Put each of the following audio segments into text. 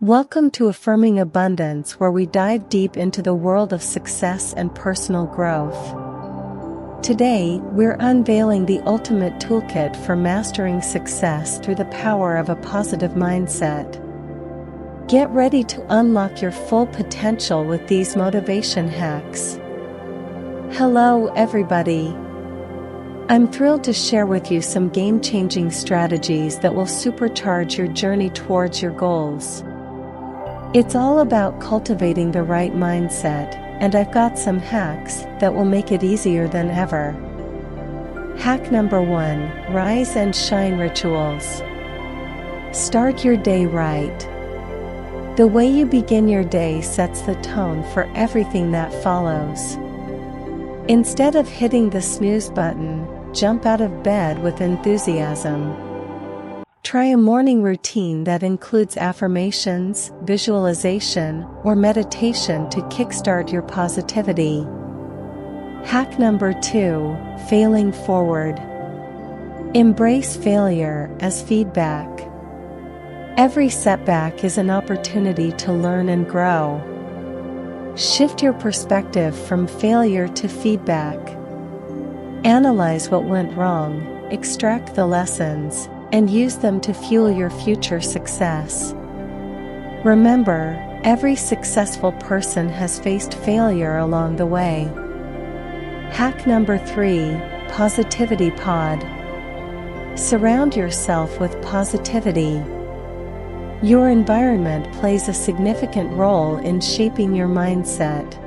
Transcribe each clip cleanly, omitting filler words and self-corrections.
Welcome to Affirming Abundance, where we dive deep into the world of success and personal growth. Today, we're unveiling the ultimate toolkit for mastering success through the power of a positive mindset. Get ready to unlock your full potential with these motivation hacks. Hello, everybody. I'm thrilled to share with you some game-changing strategies that will supercharge your journey towards your goals. It's all about cultivating the right mindset, and I've got some hacks that will make it easier than ever. Hack number 1: Rise and Shine Rituals. Start your day right. The way you begin your day sets the tone for everything that follows. Instead of hitting the snooze button, jump out of bed with enthusiasm. Try a morning routine that includes affirmations, visualization, or meditation to kickstart your positivity. Hack number 2: Failing Forward. Embrace failure as feedback. Every setback is an opportunity to learn and grow. Shift your perspective from failure to feedback. Analyze what went wrong, extract the lessons, and use them to fuel your future success. Remember, every successful person has faced failure along the way. Hack number 3: Positivity Pod. Surround yourself with positivity. Your environment plays a significant role in shaping your mindset.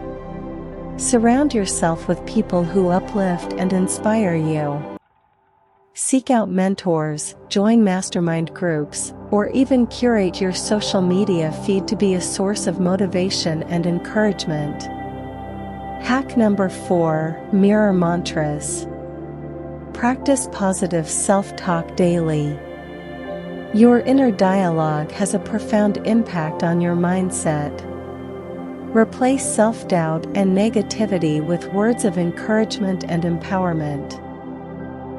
Surround yourself with people who uplift and inspire you. Seek out mentors, join mastermind groups, or even curate your social media feed to be a source of motivation and encouragement. Hack number 4: Mirror Mantras. Practice positive self-talk daily. Your inner dialogue has a profound impact on your mindset. Replace self-doubt and negativity with words of encouragement and empowerment.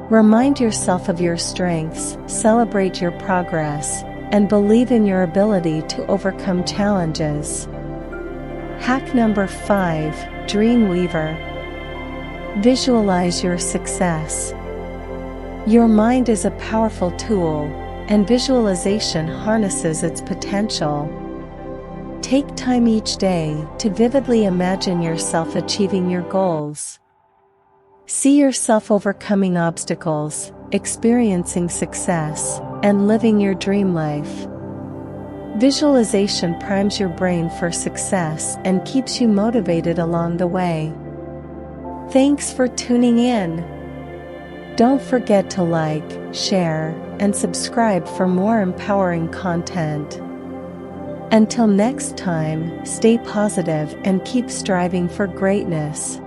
Remind yourself of your strengths, celebrate your progress, and believe in your ability to overcome challenges. Hack number 5: Dreamweaver. Visualize your success. Your mind is a powerful tool, and visualization harnesses its potential. Take time each day to vividly imagine yourself achieving your goals. See yourself overcoming obstacles, experiencing success, and living your dream life. Visualization primes your brain for success and keeps you motivated along the way. Thanks for tuning in. Don't forget to like, share, and subscribe for more empowering content. Until next time, stay positive and keep striving for greatness.